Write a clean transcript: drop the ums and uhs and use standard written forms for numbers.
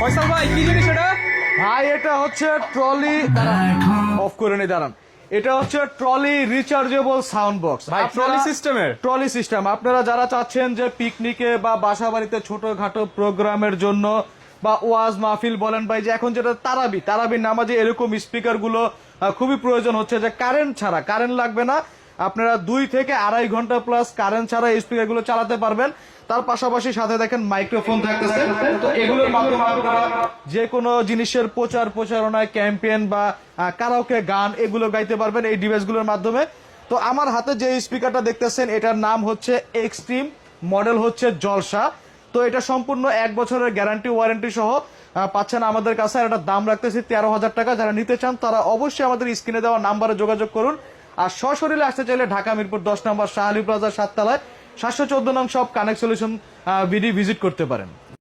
ফয়সাল ভাই কি জিনিস এটা? ভাই এটা হচ্ছে ট্রলি, অফ করে নি দাঁড়ান। এটা হচ্ছে ট্রলি রিচার্জেবল সাউন্ড বক্স। ভাই ট্রলি সিস্টেমের? Trolley system. আপনারা যারা চাচ্ছেন যে পিকনিকে বা বাসা বাড়িতে ছোটখাটো প্রোগ্রামের জন্য বা ওয়াজ মাহফিল বলেন ভাই, যে এখন যেটা তারাবি নামাজে এরকম স্পিকার গুলো খুবই প্রয়োজন হচ্ছে, যে কারেন্ট ছাড়া, কারেন্ট লাগবে না, আপনারা 2 থেকে 2.5 ঘন্টা প্লাস কারেন্ট ছাড়া এই স্পিকার গুলো চালাতে পারবেন। তার পাশাপাশি সাথে দেখেন মাইক্রোফোন থাকতেছে। তো এগুলোর মাধ্যমে আপনারা যে কোনো জিনিসের প্রচারণায়, ক্যাম্পেইন বা কারাওকে গান এগুলো গাইতে পারবেন এই ডিভাইসগুলোর মাধ্যমে। তো আমার হাতে যে স্পিকারটা দেখতেছেন এটার নাম হচ্ছে এক্সট্রিম, মডেল হচ্ছে জলসা। তো এটা সম্পূর্ণ 1 বছরের গ্যারান্টি ওয়ারেন্টি সহ পাচ্ছেন আমাদের কাছে। আর এটার দাম রাখতেছি 13,000 টাকা। যারা নিতে চান তারা অবশ্যই আমাদের স্ক্রিনে দেওয়া নাম্বারে যোগাযোগ করুন। আর সশরীরে আসতে চাইলে ঢাকা মিরপুর 10 নম্বর শাহ আলী প্লাজা 7 তলায় 714 নং shop connect solution BD visit করতে পারেন।